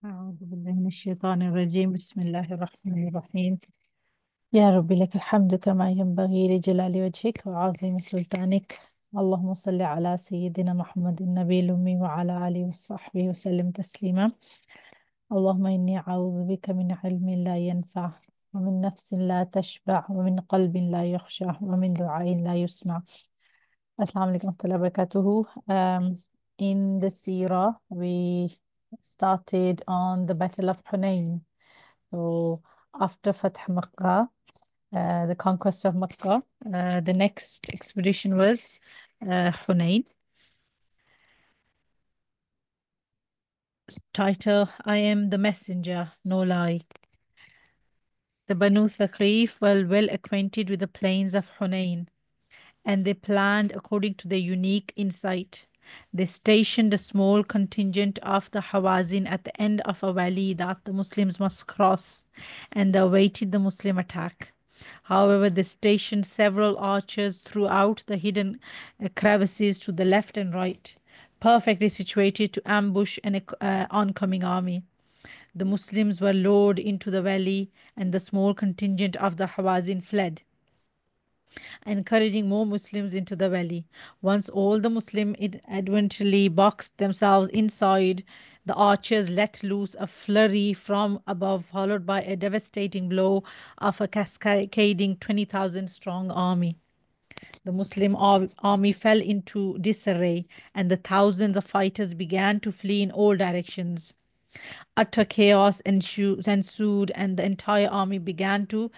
أعوذ بالله من الشيطان الرجيم. بسم الله الرحمن الرحيم. يا رب لك الحمد كما ينبغي لجلال وجهك وعظيم سلطانك. اللهم صل على سيدنا محمد النبي الأمي وعلى آله وصحبه وسلم تسليما. اللهم إني أعوذ بك من علم لا ينفع، ومن نفس لا تشبع، ومن قلب لا يخشع، ومن دعاء لا يسمع. Assalamu alaikum wa rahmatullahi wa barakatuhu. In the Sirah, we started on the Battle of Hunain. So, after Fath Makkah, the conquest of Makkah, the next expedition was Hunain. Title: I am the messenger, no lie. The Banu Thaqif were well acquainted with the plains of Hunain, and they planned according to their unique insight. They stationed a small contingent of the Hawazin at the end of a valley that the Muslims must cross, and they awaited the Muslim attack. However, they stationed several archers throughout the hidden crevices to the left and right, perfectly situated to ambush an oncoming army. The Muslims were lured into the valley, and the small contingent of the Hawazin fled, encouraging more Muslims into the valley. Once all the Muslims adventurously boxed themselves inside, the archers let loose a flurry from above, followed by a devastating blow of a cascading 20,000 strong army. The Muslim army fell into disarray, and the thousands of fighters began to flee in all directions. Utter chaos ensued, and the entire army began to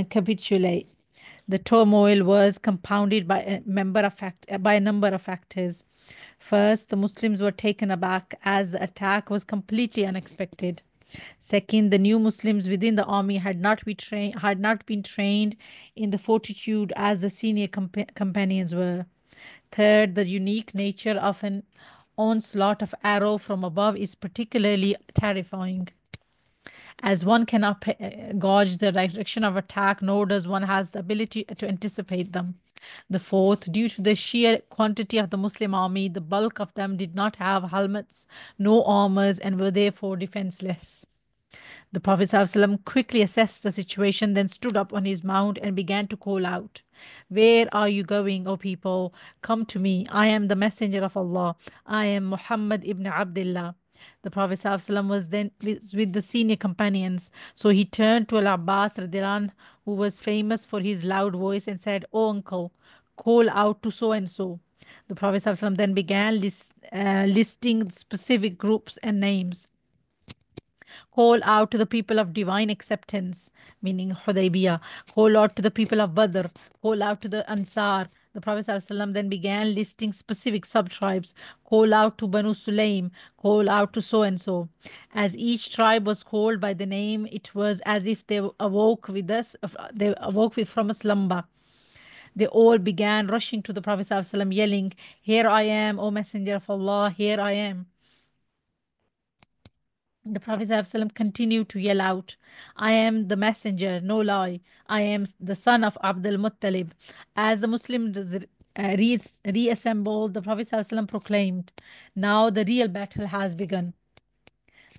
capitulate. The turmoil was compounded by by a number of factors. First, the Muslims were taken aback as the attack was completely unexpected. Second, the new Muslims within the army had not been trained in the fortitude as the senior companions were. Third, the unique nature of an onslaught of arrow from above is particularly terrifying, as one cannot gauge the direction of attack, nor does one has the ability to anticipate them. The fourth, due to the sheer quantity of the Muslim army, the bulk of them did not have helmets, no armors, and were therefore defenseless. The Prophet ﷺ quickly assessed the situation, then stood up on his mount and began to call out, "Where are you going, O people? Come to me. I am the messenger of Allah. I am Muhammad ibn Abdullah." The Prophet ﷺ was then with the senior companions, so he turned to Al Abbas radiallahu anh, who was famous for his loud voice, and said, "O uncle, call out to so and so." The Prophet ﷺ then began listing specific groups and names. Call out to the people of divine acceptance, meaning Hudaybiyah. Call out to the people of Badr. Call out to the Ansar. The Prophet ﷺ then began listing specific sub-tribes. Call out to Banu Sulaim. Call out to so and so. As each tribe was called by the name, it was as if they awoke with us. They awoke from a slumber. They all began rushing to the Prophet ﷺ, yelling, "Here I am, O Messenger of Allah, here I am." The Prophet ﷺ continued to yell out, "I am the messenger, no lie. I am the son of Abdul Muttalib." As the Muslims reassembled, the Prophet ﷺ proclaimed, "Now the real battle has begun."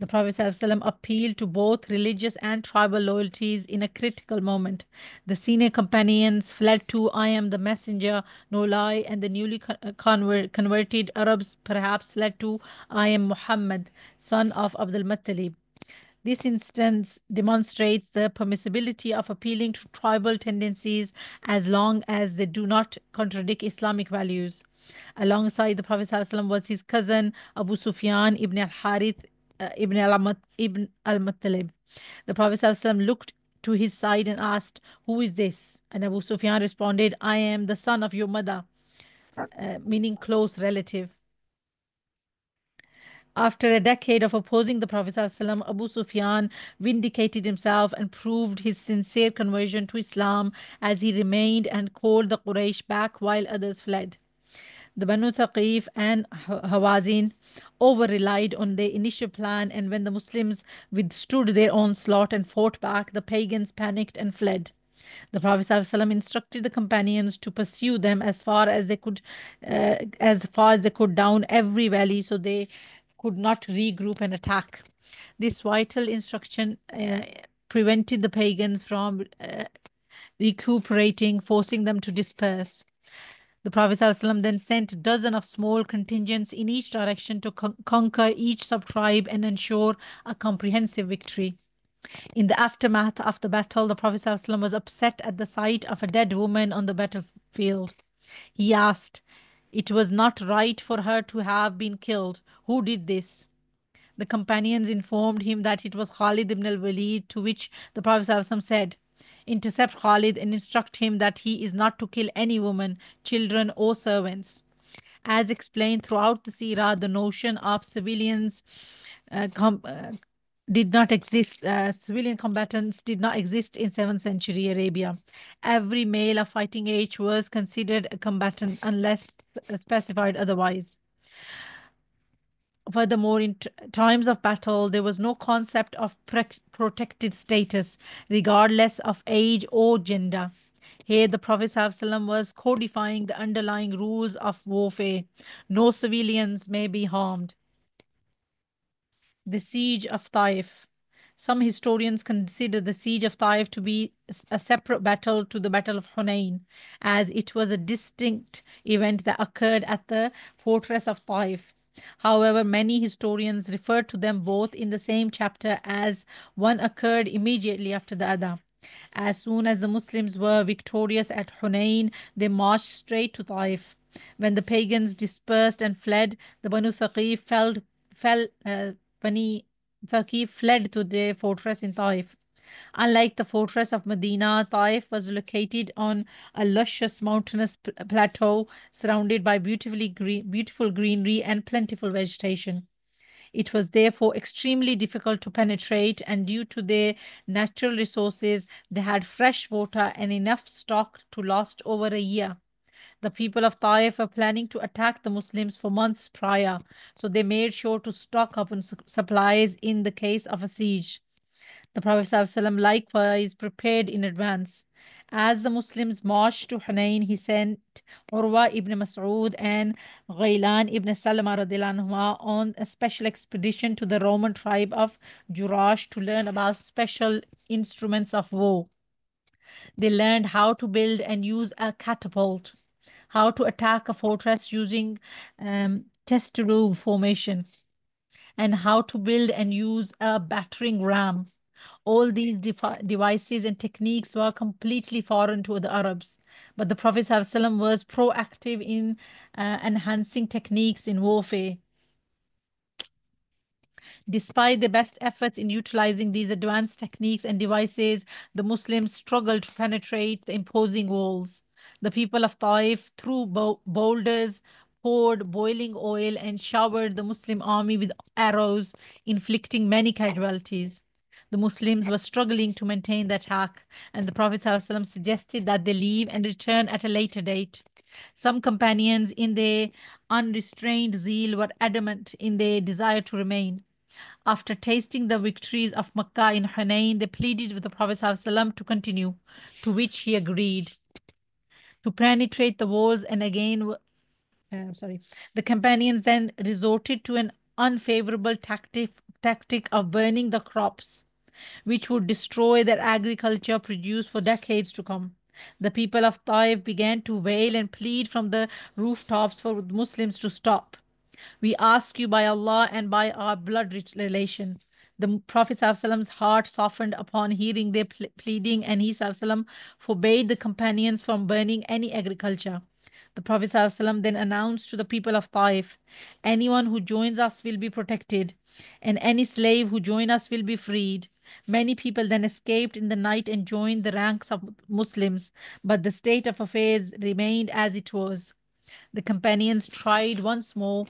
The Prophet ﷺ appealed to both religious and tribal loyalties in a critical moment. The senior companions fled to "I am the messenger, no lie," and the newly converted Arabs perhaps fled to "I am Muhammad, son of Abdul Muttalib." This instance demonstrates the permissibility of appealing to tribal tendencies as long as they do not contradict Islamic values. Alongside the Prophet ﷺ was his cousin Abu Sufyan ibn al-Harith ibn al-Muttalib. The Prophet ﷺ looked to his side and asked, "Who is this?" And Abu Sufyan responded, "I am the son of your mother," meaning close relative. After a decade of opposing the Prophet ﷺ, Abu Sufyan vindicated himself and proved his sincere conversion to Islam, as he remained and called the Quraysh back while others fled. The Banu Thaqif and Hawazin over relied on their initial plan, and when the Muslims withstood their onslaught and fought back, the pagans panicked and fled. The Prophet ﷺ instructed the companions to pursue them as far as they could down every valley, so they could not regroup and attack. This vital instruction prevented the pagans from recuperating, forcing them to disperse. The Prophet ﷺ then sent dozens of small contingents in each direction to conquer each sub-tribe and ensure a comprehensive victory. In the aftermath of the battle, the Prophet ﷺ was upset at the sight of a dead woman on the battlefield. He asked, "It was not right for her to have been killed. Who did this?" The companions informed him that it was Khalid ibn al-Walid, to which the Prophet ﷺ said, "Intercept Khalid and instruct him that he is not to kill any woman, children, or servants." As explained throughout the Sirah, the notion of civilians did not exist, civilian combatants did not exist in 7th century Arabia. Every male of fighting age was considered a combatant unless specified otherwise. Furthermore, in times of battle, there was no concept of protected status, regardless of age or gender. Here, the Prophet ﷺ was codifying the underlying rules of warfare. No civilians may be harmed. The Siege of Taif. Some historians consider the Siege of Taif to be a separate battle to the Battle of Hunain, as it was a distinct event that occurred at the fortress of Taif. However, many historians refer to them both in the same chapter as one occurred immediately after the other. As soon as the Muslims were victorious at Hunain, they marched straight to Taif. When the pagans dispersed and fled, the Bani Thaqif fled to their fortress in Taif. Unlike the fortress of Medina, Taif was located on a luscious mountainous plateau surrounded by beautiful greenery and plentiful vegetation. It was therefore extremely difficult to penetrate, and due to their natural resources, they had fresh water and enough stock to last over a year. The people of Taif were planning to attack the Muslims for months prior, so they made sure to stock up on supplies in the case of a siege. The Prophet ﷺ likewise prepared in advance. As the Muslims marched to Hunain, he sent Urwa ibn Mas'ud and Ghailan ibn Salama on a special expedition to the Roman tribe of Jurash to learn about special instruments of war. They learned how to build and use a catapult, how to attack a fortress using testaruv formation, and how to build and use a battering ram. All these devices and techniques were completely foreign to the Arabs, but the Prophet ﷺ was proactive in enhancing techniques in warfare. Despite the best efforts in utilizing these advanced techniques and devices, the Muslims struggled to penetrate the imposing walls. The people of Taif threw boulders, poured boiling oil, and showered the Muslim army with arrows, inflicting many casualties. The Muslims were struggling to maintain the attack, and the Prophet ﷺ suggested that they leave and return at a later date. Some companions, in their unrestrained zeal, were adamant in their desire to remain. After tasting the victories of Makkah in Hunain, they pleaded with the Prophet ﷺ to continue, to which he agreed. To penetrate the walls and again, the companions then resorted to an unfavorable tactic of burning the crops, which would destroy their agriculture produced for decades to come. The people of Taif began to wail and plead from the rooftops for Muslims to stop. "We ask you by Allah and by our blood relation." The Prophet ﷺ's heart softened upon hearing their pleading, and he ﷺ forbade the companions from burning any agriculture. The Prophet ﷺ then announced to the people of Taif, "Anyone who joins us will be protected, and any slave who joins us will be freed." Many people then escaped in the night and joined the ranks of Muslims, but the state of affairs remained as it was. The companions tried once more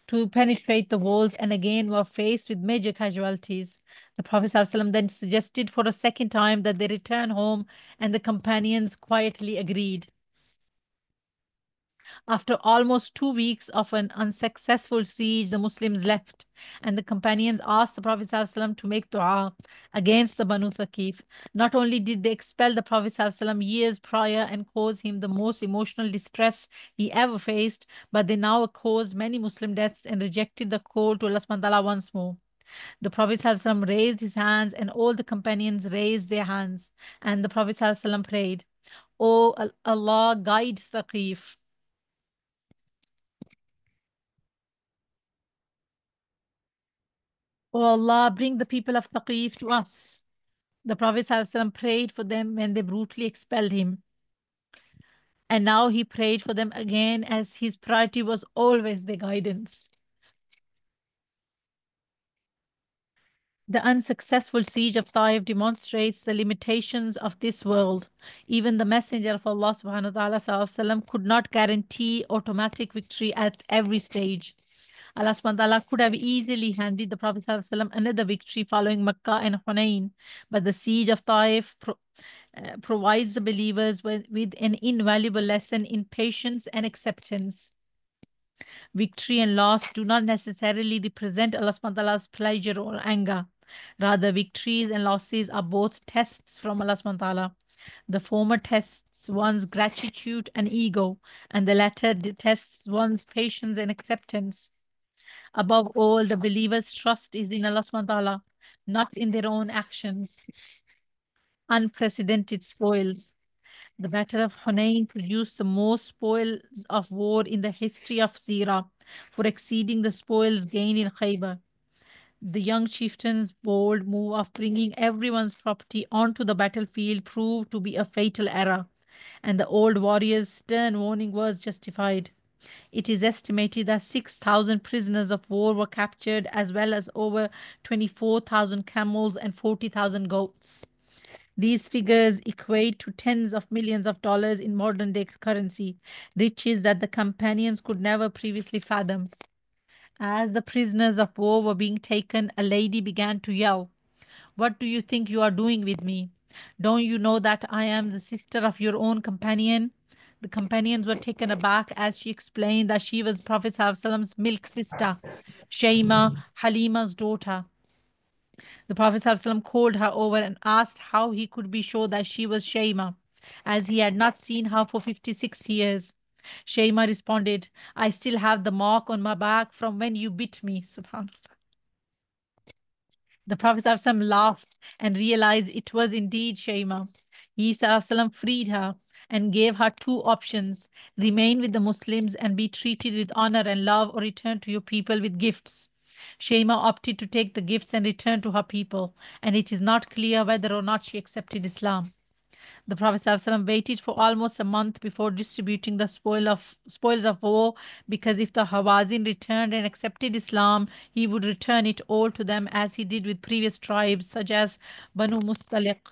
to penetrate the walls and again were faced with major casualties. The Prophet ﷺ then suggested for a second time that they return home, and the companions quietly agreed. After almost 2 weeks of an unsuccessful siege, the Muslims left, and the companions asked the Prophet ﷺ to make dua against the Banu Thaqif. Not only did they expel the Prophet ﷺ years prior and cause him the most emotional distress he ever faced, but they now caused many Muslim deaths and rejected the call to Allah subhanahu wa ta'ala once more. The Prophet ﷺ raised his hands and all the companions raised their hands. And the Prophet ﷺ prayed, O Allah, guide Thaqif. O Allah, bring the people of Thaqif to us. The Prophet ﷺ prayed for them when they brutally expelled him. And now he prayed for them again as his priority was always their guidance. The unsuccessful siege of Taif demonstrates the limitations of this world. Even the Messenger of Allah subhanahu wa ta'ala sallam, could not guarantee automatic victory at every stage. Allah subhanahu wa ta'ala could have easily handed the Prophet sallam, another victory following Makkah and Hunain, but the siege of Taif provides the believers with an invaluable lesson in patience and acceptance. Victory and loss do not necessarily represent Allah subhanahu wa ta'ala's pleasure or anger. Rather, victories and losses are both tests from Allah subhanahu wa ta'ala. The former tests one's gratitude and ego, and the latter tests one's patience and acceptance. Above all, the believer's trust is in Allah subhanahu wa ta'ala, not in their own actions. Unprecedented spoils. The Battle of Hunain produced the most spoils of war in the history of Zira, for exceeding the spoils gained in Khaybar. The young chieftain's bold move of bringing everyone's property onto the battlefield proved to be a fatal error, and the old warrior's stern warning was justified. It is estimated that 6,000 prisoners of war were captured, as well as over 24,000 camels and 40,000 goats. These figures equate to tens of millions of dollars in modern day currency, riches that the companions could never previously fathom. As the prisoners of war were being taken, a lady began to yell, "What do you think you are doing with me? Don't you know that I am the sister of your own companion?" The companions were taken aback as she explained that she was Prophet ﷺ's milk sister, Shayma, Halima's daughter. The Prophet ﷺ called her over and asked how he could be sure that she was Shayma, as he had not seen her for 56 years. Shayma responded, "I still have the mark on my back from when you bit me." Subhanallah. The Prophet ﷺ laughed and realized it was indeed Shayma. He ﷺ freed her and gave her two options: remain with the Muslims and be treated with honor and love, or return to your people with gifts. Shema opted to take the gifts and return to her people, and it is not clear whether or not she accepted Islam. The Prophet ﷺ waited for almost a month before distributing the spoils of war, because if the Hawazin returned and accepted Islam, he would return it all to them as he did with previous tribes such as Banu Mustaliq.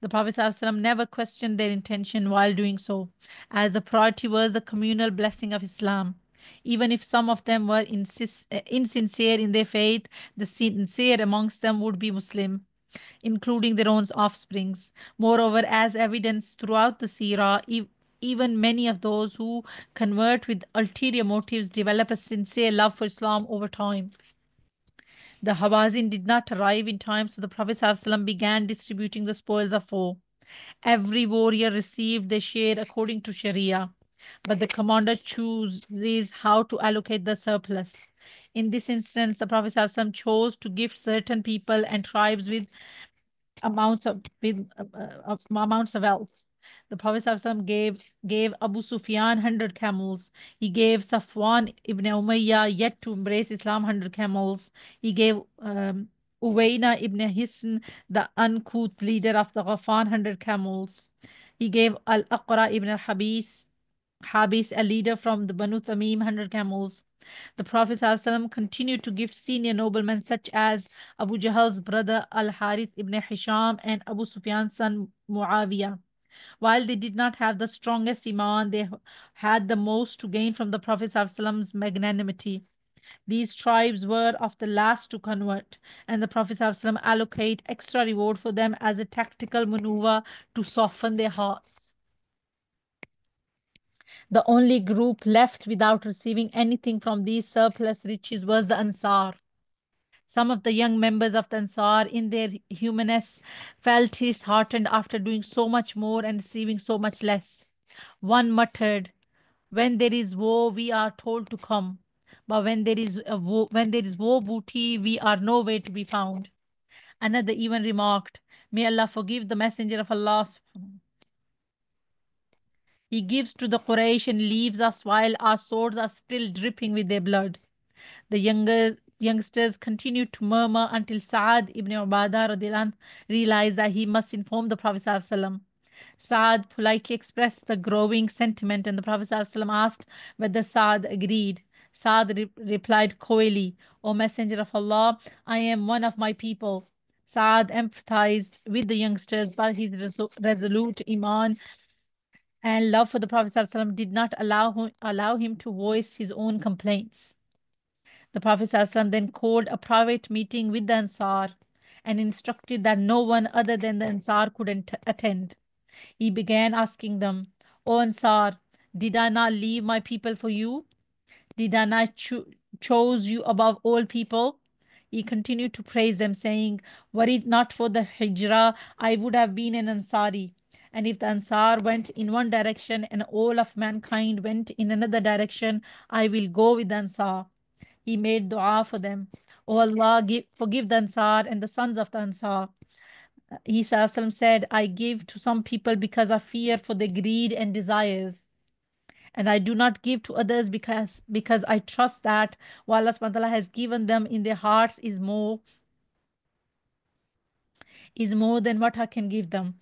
The Prophet ﷺ never questioned their intention while doing so, as the priority was the communal blessing of Islam. Even if some of them were insincere in their faith, the sincere amongst them would be Muslim, including their own offsprings. Moreover, as evidence throughout the Sirah, even many of those who convert with ulterior motives develop a sincere love for Islam over time. The Hawazin did not arrive in time, so the Prophet ﷺ began distributing the spoils of war. Every warrior received their share according to Sharia, but the commander chooses how to allocate the surplus. In this instance, the Prophet ﷺ chose to gift certain people and tribes with amounts of wealth. The Prophet ﷺ gave Abu Sufyan 100 camels. He gave Safwan ibn Umayyah, yet to embrace Islam, 100 camels. He gave Uwayna ibn Hisn, the uncouth leader of the Ghafan, 100 camels. He gave Al-Aqra ibn Habis, a leader from the Banu Tamim, 100 camels. The Prophet ﷺ continued to give senior noblemen such as Abu Jahl's brother Al Harith ibn Hisham and Abu Sufyan's son Muawiyah. While they did not have the strongest iman, they had the most to gain from the Prophet ﷺ's magnanimity. These tribes were of the last to convert, and the Prophet ﷺ allocate extra reward for them as a tactical maneuver to soften their hearts. The only group left without receiving anything from these surplus riches was the Ansar. Some of the young members of the Ansar, in their humanness, felt disheartened after doing so much more and receiving so much less. One muttered, "When there is war, we are told to come. but when there is war booty, we are nowhere to be found. Another even remarked, May Allah forgive the Messenger of Allah. He gives to the Quraysh and leaves us while our swords are still dripping with their blood. The youngsters continued to murmur until Sa'ad ibn Ubadah radiallahu anh realized that he must inform the Prophet ﷺ. Saad politely expressed the growing sentiment, and the Prophet ﷺ asked whether Saad agreed. Saad replied coyly, O Messenger of Allah, I am one of my people. Saad empathized with the youngsters, but his resolute iman and love for the Prophet ﷺ did not allow him to voice his own complaints. The Prophet ﷺ then called a private meeting with the Ansar and instructed that no one other than the Ansar could attend. He began asking them, O Ansar, did I not leave my people for you? Did I not chose you above all people? He continued to praise them, saying, Were it not for the Hijrah, I would have been an Ansari. And if the Ansar went in one direction and all of mankind went in another direction, I will go with the Ansar. He made dua for them. O Allah, forgive the Ansar and the sons of the Ansar. Isa said, I give to some people because of fear for their greed and desires. And I do not give to others because I trust that what Allah subhanahu wa ta'ala has given them in their hearts is more than what I can give them.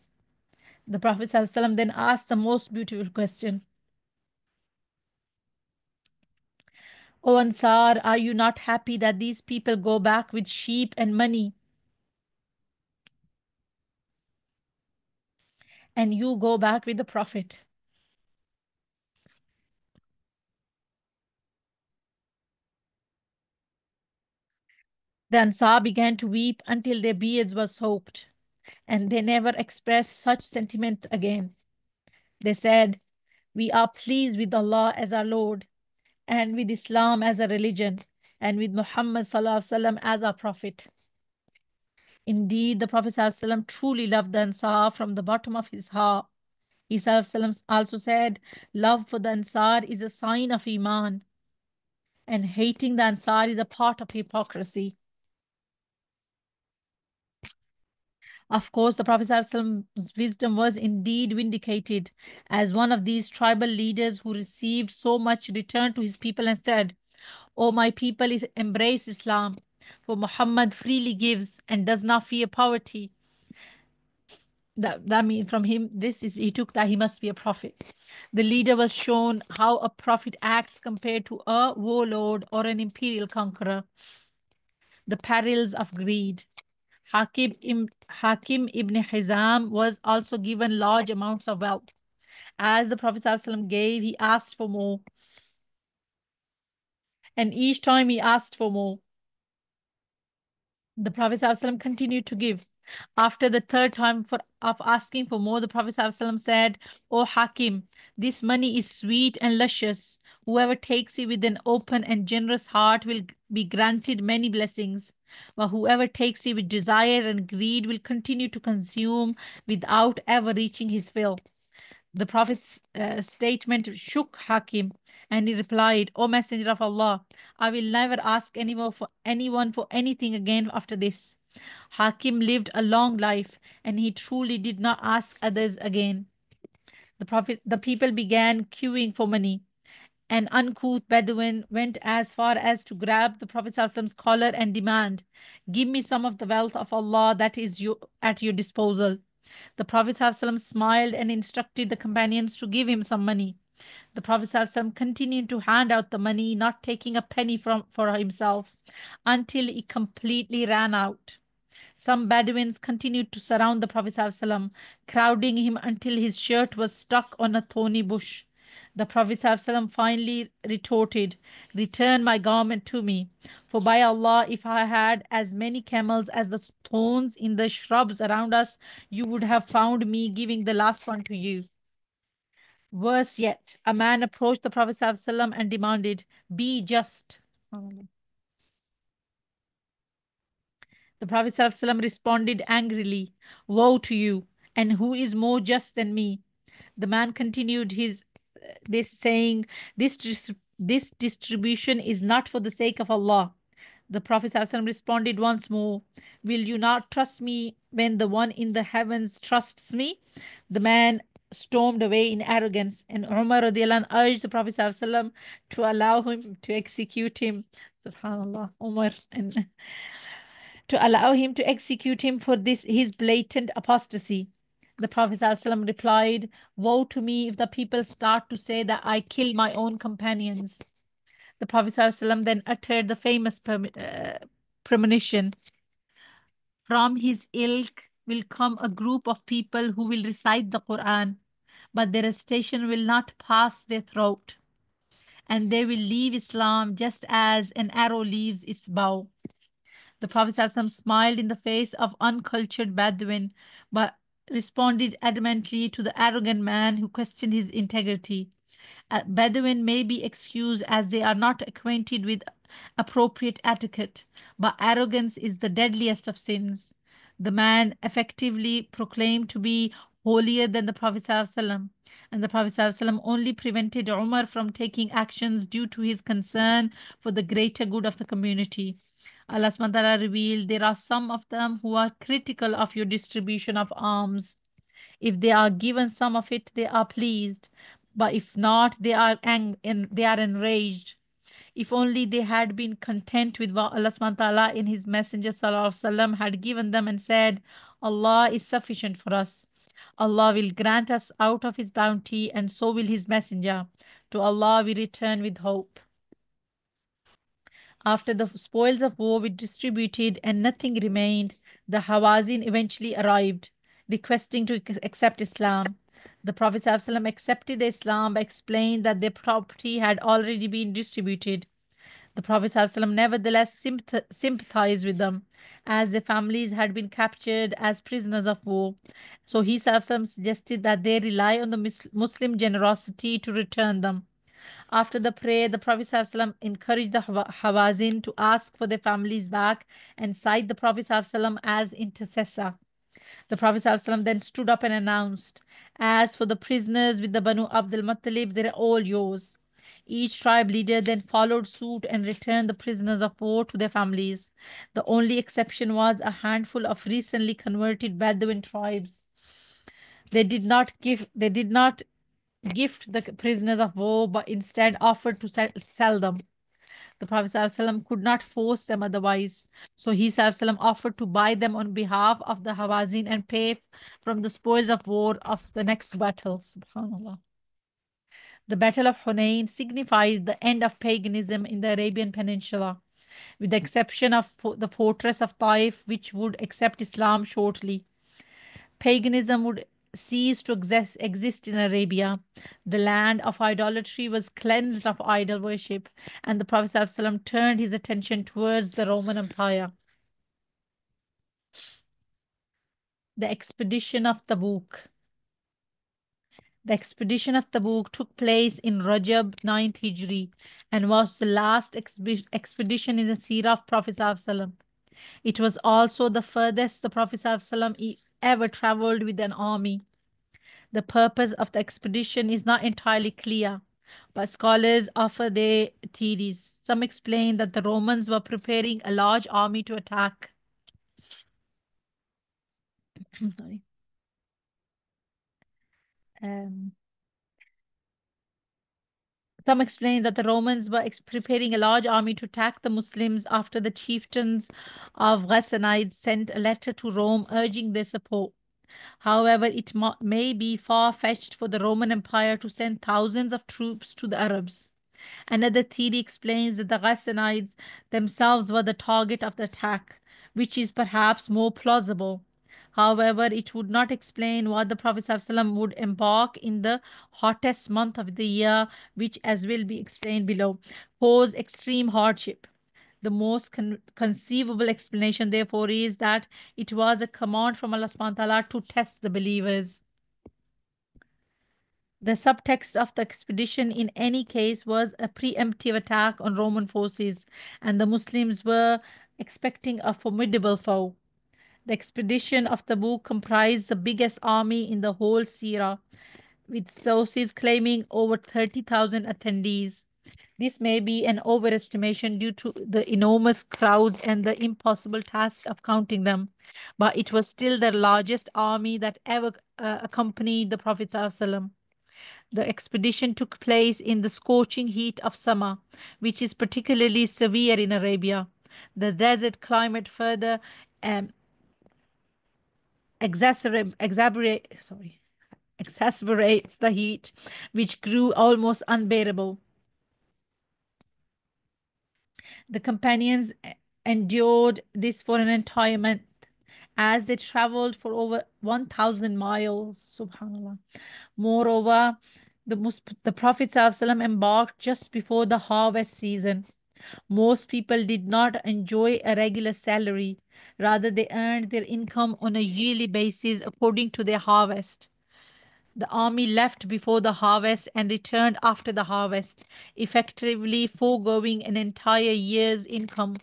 The Prophet ﷺ then asked the most beautiful question. O Ansar, are you not happy that these people go back with sheep and money, and you go back with the Prophet? The Ansar began to weep until their beards were soaked, and they never expressed such sentiment again. They said, We are pleased with Allah as our Lord, and with Islam as a religion, and with Muhammad Sallallahu Alaihi Wasallam as our Prophet. Indeed, the Prophet Sallallahu Alaihi Wasallam truly loved the Ansar from the bottom of his heart. He also said, Love for the Ansar is a sign of Iman, and hating the Ansar is a part of hypocrisy. Of course, the Prophet ﷺ's wisdom was indeed vindicated as one of these tribal leaders who received so much returned to his people and said, O my people, embrace Islam, for Muhammad freely gives and does not fear poverty. That means from him, he took that he must be a prophet. The leader was shown how a prophet acts compared to a warlord or an imperial conqueror. The perils of greed. Hakim ibn Hizam was also given large amounts of wealth. As the Prophet ﷺ gave, he asked for more. And each time he asked for more, the Prophet ﷺ continued to give. After the third time of asking for more, the Prophet ﷺ said, O Hakim, this money is sweet and luscious. Whoever takes it with an open and generous heart will be granted many blessings. But whoever takes it with desire and greed will continue to consume without ever reaching his fill. The Prophet's statement shook Hakim, and he replied, O Messenger of Allah, I will never ask anyone for anything again after this. Hakim lived a long life, and he truly did not ask others again. The people began queuing for money. An uncouth Bedouin went as far as to grab the Prophet ﷺ's collar and demand, Give me some of the wealth of Allah that is at your disposal. The Prophet ﷺ smiled and instructed the companions to give him some money. The Prophet ﷺ continued to hand out the money, not taking a penny for himself, until it completely ran out. Some Bedouins continued to surround the Prophet ﷺ, crowding him until his shirt was stuck on a thorny bush. The Prophet ﷺ finally retorted, Return my garment to me, for by Allah, if I had as many camels as the thorns in the shrubs around us, you would have found me giving the last one to you. Worse yet, a man approached the Prophet ﷺ and demanded, Be just. The Prophet ﷺ responded angrily, Woe to you, and who is more just than me? The man continued this saying, This This distribution is not for the sake of Allah. The Prophet ﷺ responded once more, will you not trust me when the one in the heavens trusts me? The man stormed away in arrogance, and Umar radiallahu anh urged the Prophet ﷺ to allow him to execute him. Subhanallah, Umar, and to allow him to execute him for this his blatant apostasy. The Prophet ﷺ replied, woe to me if the people start to say that I killed my own companions. The Prophet ﷺ then uttered the famous premonition, from his ilk will come a group of people who will recite the Quran, but their recitation will not pass their throat, and they will leave Islam just as an arrow leaves its bow. The Prophet ﷺ smiled in the face of uncultured Bedouin, but responded adamantly to the arrogant man who questioned his integrity. Bedouin may be excused as they are not acquainted with appropriate etiquette, but arrogance is the deadliest of sins. The man effectively proclaimed to be holier than the Prophet ﷺ, and the Prophet ﷺ only prevented Umar from taking actions due to his concern for the greater good of the community. Allah subhanahu wa ta'ala revealed, there are some of them who are critical of your distribution of alms. If they are given some of it, they are pleased, but if not, they are enraged. If only they had been content with what Allah subhanahu wa ta'ala in His Messenger sallallahu alaihi wasallam had given them and said, Allah is sufficient for us. Allah will grant us out of His bounty, and so will His Messenger. To Allah we return with hope. After the spoils of war were distributed and nothing remained, the Hawazin eventually arrived, requesting to accept Islam. The Prophet ﷺ accepted the Islam but explained that their property had already been distributed. The Prophet ﷺ nevertheless sympathized with them, as their families had been captured as prisoners of war. So he ﷺ suggested that they rely on the Muslim generosity to return them. After the prayer, the Prophet ﷺ encouraged the Hawazin to ask for their families back and cite the Prophet ﷺ as intercessor. The Prophet ﷺ then stood up and announced, as for the prisoners with the Banu Abdul Muttalib, they are all yours. Each tribe leader then followed suit and returned the prisoners of war to their families. The only exception was a handful of recently converted Bedouin tribes. They did not gift the prisoners of war, but instead offered to sell them. The Prophet ﷺ could not force them otherwise. So he ﷺ offered to buy them on behalf of the Hawazin and pay from the spoils of war of the next battle. Subhanallah. The Battle of Hunain signifies the end of paganism in the Arabian Peninsula, with the exception of the fortress of Taif, which would accept Islam shortly. Paganism would cease to exist in Arabia. The land of idolatry was cleansed of idol worship, and the Prophet ﷺ turned his attention towards the Roman Empire. The expedition of Tabuk. The expedition of Tabuk took place in Rajab 9th Hijri and was the last expedition in the seerah of Prophet ﷺ. It was also the furthest the Prophet ﷺ ever traveled with an army. The purpose of the expedition is not entirely clear, but scholars offer their theories. Some explain that the Romans were preparing a large army to attack. Sorry. Um, some explain that the Romans were preparing a large army to attack the Muslims after the chieftains of Ghassanides sent a letter to Rome urging their support. However, it may be far-fetched for the Roman Empire to send thousands of troops to the Arabs. Another theory explains that the Ghassanides themselves were the target of the attack, which is perhaps more plausible. However, it would not explain why the Prophet ﷺ would embark in the hottest month of the year, which, as will be explained below, posed extreme hardship. The most conceivable explanation, therefore, is that it was a command from Allah subhanahu wa ta'ala to test the believers. The subtext of the expedition, in any case, was a preemptive attack on Roman forces, and the Muslims were expecting a formidable foe. The expedition of Tabuk comprised the biggest army in the whole Sierra, with sources claiming over 30,000 attendees. This may be an overestimation due to the enormous crowds and the impossible task of counting them, but it was still the largest army that ever accompanied the Prophet ﷺ. The expedition took place in the scorching heat of summer, which is particularly severe in Arabia. The desert climate further um, exacerbates the heat, which grew almost unbearable. The companions endured this for an entire month as they traveled for over 1,000 miles. Subhanallah. Moreover, the Prophet ﷺ embarked just before the harvest season. Most people did not enjoy a regular salary. Rather, they earned their income on a yearly basis according to their harvest. The army left before the harvest and returned after the harvest, effectively foregoing an entire year's income.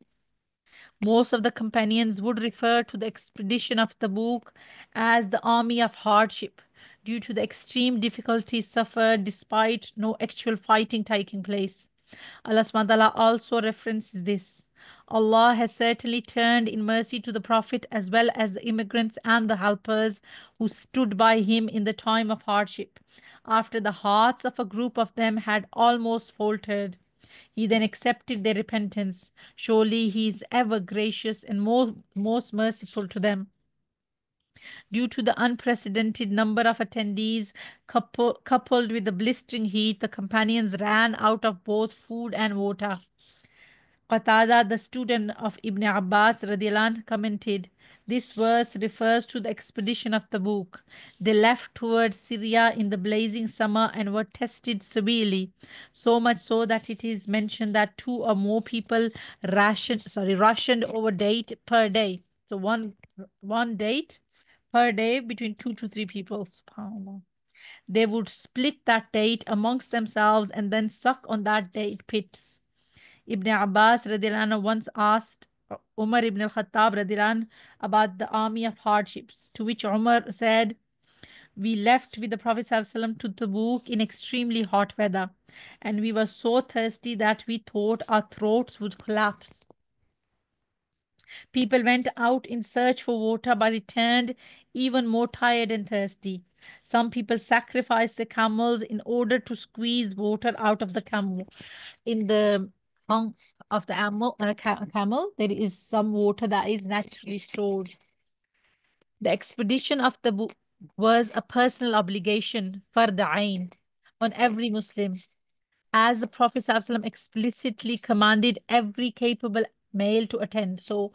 Most of the companions would refer to the expedition of Tabuk as the army of hardship due to the extreme difficulties suffered despite no actual fighting taking place. Allah subhanahu wa ta'ala also references this. Allah has certainly turned in mercy to the Prophet as well as the immigrants and the helpers who stood by him in the time of hardship. After the hearts of a group of them had almost faltered, he then accepted their repentance. Surely he is ever gracious and most merciful to them. Due to the unprecedented number of attendees, coupled with the blistering heat, the companions ran out of both food and water. Qatada, the student of Ibn Abbas radiallahu anh, commented, this verse refers to the expedition of Tabuk. They left towards Syria in the blazing summer and were tested severely, so much so that it is mentioned that two or more people rationed over date per day. So one date per day between 2 to 3 people. SubhanAllah. They would split that date amongst themselves and then suck on that date pits. Ibn Abbas radiallahu anhu once asked Umar ibn al-Khattab radiallahu anhu about the army of hardships, to which Umar said, we left with the Prophet ﷺ to Tabuk in extremely hot weather, and we were so thirsty that we thought our throats would collapse. People went out in search for water but returned even more tired and thirsty. Some people sacrificed the camels in order to squeeze water out of the camel. In the trunk of the camel, there is some water that is naturally stored. The expedition of the book was a personal obligation, fard ain, on every Muslim, as the Prophet ﷺ explicitly commanded every capable male to attend. So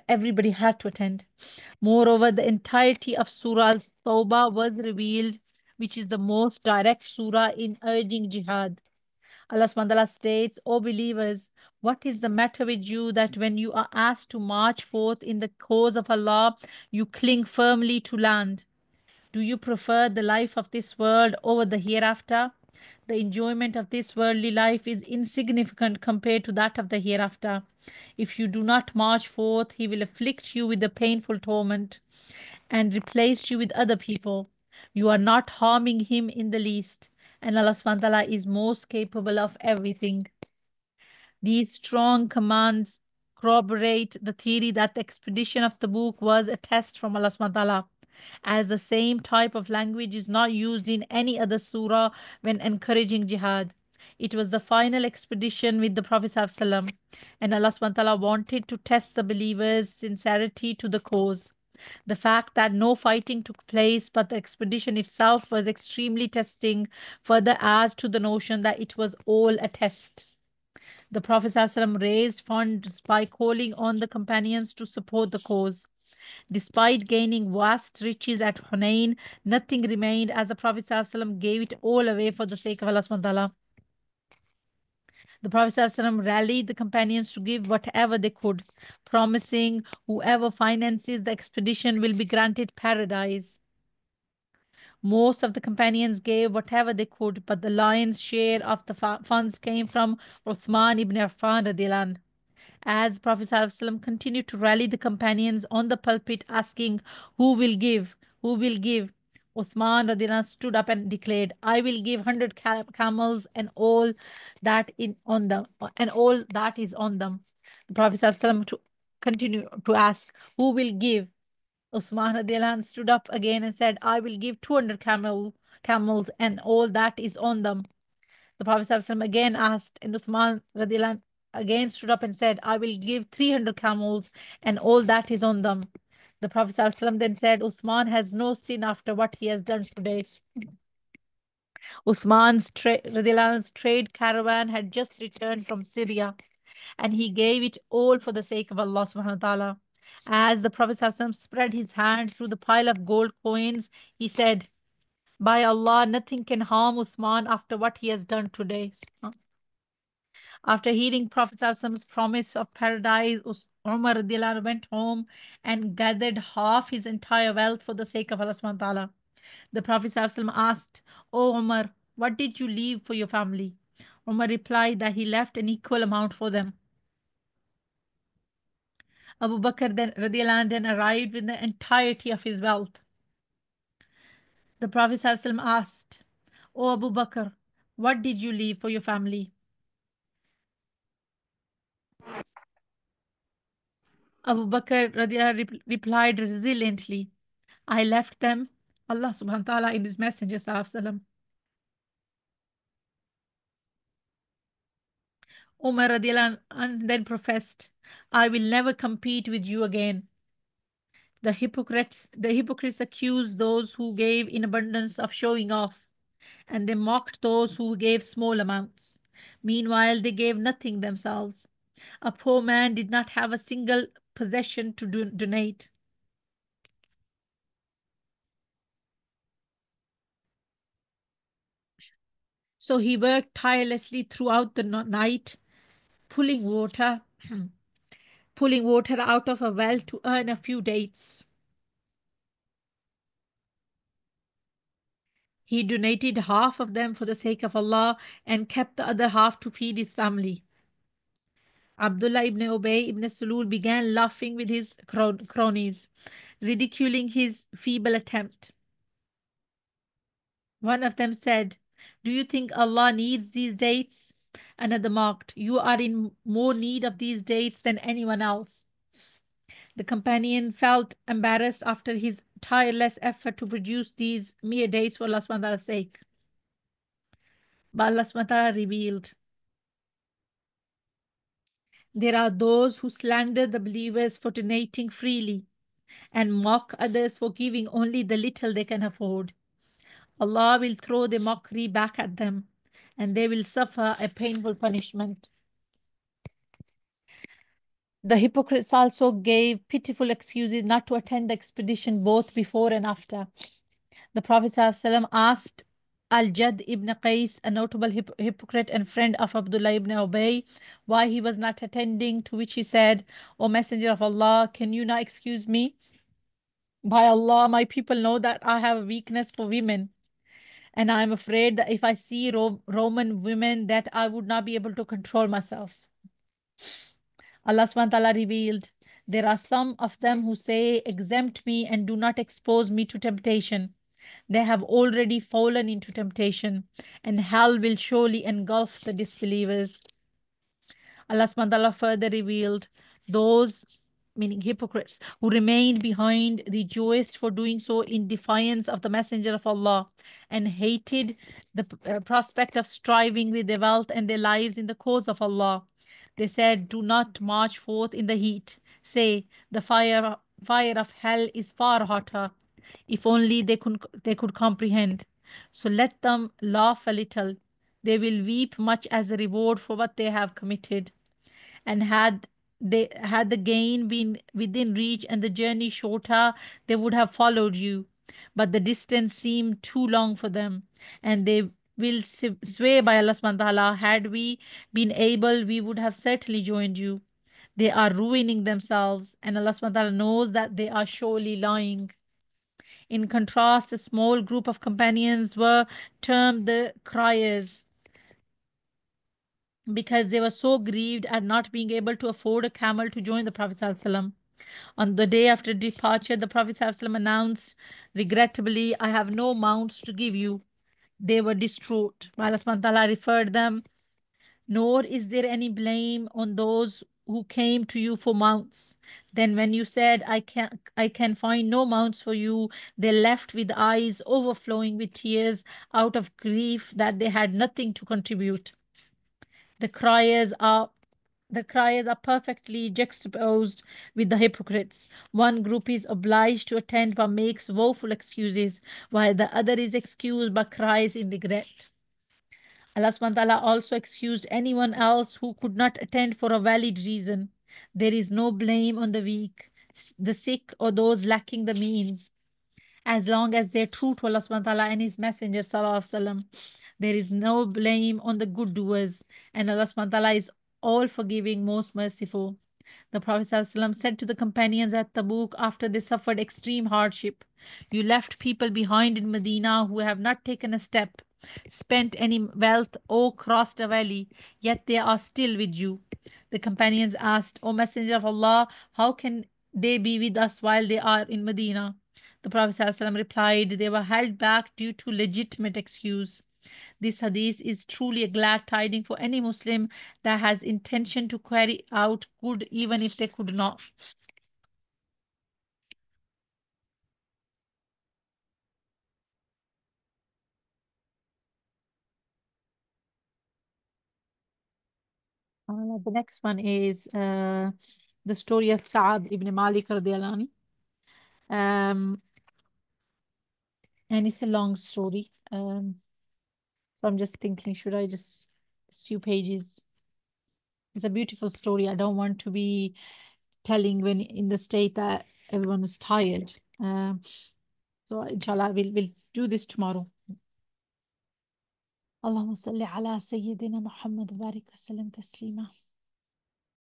everybody had to attend. Moreover, the entirety of Surah Al-Tawbah was revealed, which is the most direct surah in urging jihad. Allah subhanahu wa ta'ala states, O believers, what is the matter with you that when you are asked to march forth in the cause of Allah, you cling firmly to land? Do you prefer the life of this world over the hereafter? The enjoyment of this worldly life is insignificant compared to that of the hereafter. If you do not march forth, He will afflict you with a painful torment and replace you with other people. You are not harming Him in the least, and Allah subhanahu wa ta'ala is most capable of everything. These strong commands corroborate the theory that the expedition of Tabuk was a test from Allah subhanahu wa ta'ala, as the same type of language is not used in any other surah when encouraging jihad. It was the final expedition with the Prophet ﷺ, and Allah subhanahu wa ta'ala wanted to test the believers' sincerity to the cause. The fact that no fighting took place but the expedition itself was extremely testing further adds to the notion that it was all a test. The Prophet ﷺ raised funds by calling on the companions to support the cause. Despite gaining vast riches at Hunain, nothing remained as the Prophet ﷺ gave it all away for the sake of Allah subhanahu wa ta'ala. The Prophet ﷺ rallied the companions to give whatever they could, promising whoever finances the expedition will be granted paradise. Most of the companions gave whatever they could, but the lion's share of the funds came from Uthman ibn Affan radiallahu anh. As Prophet ﷺ continued to rally the companions on the pulpit asking, who will give? Who will give? Uthman radiallahu anh stood up and declared, I will give 100 camels and all that in on them and all that is on them. The Prophet ﷺ to continue to ask, who will give? Usman radiallahu anh stood up again and said, I will give 200 camels and all that is on them. The Prophet ﷺ again asked, and Uthman radiallahu anh again stood up and said, I will give 300 camels and all that is on them. The Prophet ﷺ then said, Uthman has no sin after what he has done today. Uthman's radiallahu anhu's trade caravan had just returned from Syria, and he gave it all for the sake of Allah subhanahu wa ta'ala. As the Prophet ﷺ spread his hand through the pile of gold coins, he said, by Allah, nothing can harm Uthman after what he has done today. After hearing Prophet ﷺ's promise of paradise, Umar radiallahu anhu went home and gathered half his entire wealth for the sake of Allah subhanahu wa ta'ala. The Prophet ﷺ asked, O Umar, what did you leave for your family? Umar replied that he left an equal amount for them. Abu Bakr then radiallahu anh then arrived with the entirety of his wealth. The Prophet ﷺ asked, O Abu Bakr, what did you leave for your family? Abu Bakr radiallahu anh replied resiliently, I left them Allah subhanahu wa ta'ala in his messenger sallallahu. Umar radiallahu anh then professed, I will never compete with you again. The hypocrites accused those who gave in abundance of showing off, and they mocked those who gave small amounts. Meanwhile, they gave nothing themselves. A poor man did not have a single possession to donate. So he worked tirelessly throughout the night, pulling water, pulling water out of a well to earn a few dates. He donated half of them for the sake of Allah and kept the other half to feed his family. Abdullah ibn Ubay ibn Salul began laughing with his cronies, ridiculing his feeble attempt. One of them said, do you think Allah needs these dates? Another mocked, you are in more need of these dates than anyone else. The companion felt embarrassed after his tireless effort to produce these mere dates for Allah subhanahu wa ta'ala's sake. But Allah subhanahu wa ta'ala revealed, there are those who slander the believers for donating freely and mock others for giving only the little they can afford. Allah will throw the mockery back at them, and they will suffer a painful punishment. The hypocrites also gave pitiful excuses not to attend the expedition both before and after. The Prophet ﷺ asked Al-Jad ibn Qais, a notable hypocrite and friend of Abdullah ibn Ubay, why he was not attending, to which he said, O Messenger of Allah, can you not excuse me? By Allah, my people know that I have a weakness for women, and I am afraid that if I see Roman women, that I would not be able to control myself. Allah subhanahu wa ta'ala revealed, there are some of them who say, exempt me and do not expose me to temptation. They have already fallen into temptation, and hell will surely engulf the disbelievers. Allah subhanahu wa ta'ala further revealed, those, meaning hypocrites, who remained behind rejoiced for doing so in defiance of the Messenger of Allah, and hated the prospect of striving with their wealth and their lives in the cause of Allah. They said, do not march forth in the heat. Say, the fire of hell is far hotter. If only they could comprehend. So let them laugh a little. They will weep much as a reward for what they have committed. And had the gain been within reach and the journey shorter, they would have followed you. But the distance seemed too long for them, and they will swear by Allah subhanahu wa ta'ala, had we been able, we would have certainly joined you. They are ruining themselves, and Allah subhanahu wa ta'ala knows that they are surely lying. In contrast, a small group of companions were termed the criers because they were so grieved at not being able to afford a camel to join the Prophet ﷺ. On the day after departure, the Prophet ﷺ announced, regrettably, I have no mounts to give you. They were distraught. Allah subhanahu wa ta'ala referred them, nor is there any blame on those who came to you for mounts. Then when you said, I can find no mounts for you, they left with eyes overflowing with tears out of grief that they had nothing to contribute. The criers are the criers are perfectly juxtaposed with the hypocrites. One group is obliged to attend but makes woeful excuses, while the other is excused but cries in regret. Allah subhanahu wa ta'ala also excused anyone else who could not attend for a valid reason. There is no blame on the weak, the sick, or those lacking the means, as long as they're true to Allah subhanahu wa ta'ala and His Messenger sallallahu alaihi wasallam. There is no blame on the good doers, and Allah subhanahu wa ta'ala is all forgiving, most merciful. The Prophet ﷺ said to the companions at Tabuk after they suffered extreme hardship, you left people behind in Medina who have not taken a step, spent any wealth, or crossed a valley, yet they are still with you. The companions asked, O Messenger of Allah, how can they be with us while they are in Medina? The Prophet ﷺ replied, they were held back due to legitimate excuse. This hadith is truly a glad tiding for any Muslim that has intention to carry out good even if they could not. The next one is the story of Sa'ad ibn Malik radiallahu anhu. And it's a long story. So I'm just thinking, should I just it's few pages? It's a beautiful story. I don't want to be telling when in the state that everyone is tired. So inshallah, we'll do this tomorrow. اللهم صل على سيدنا محمد وبارك وسلم تسليما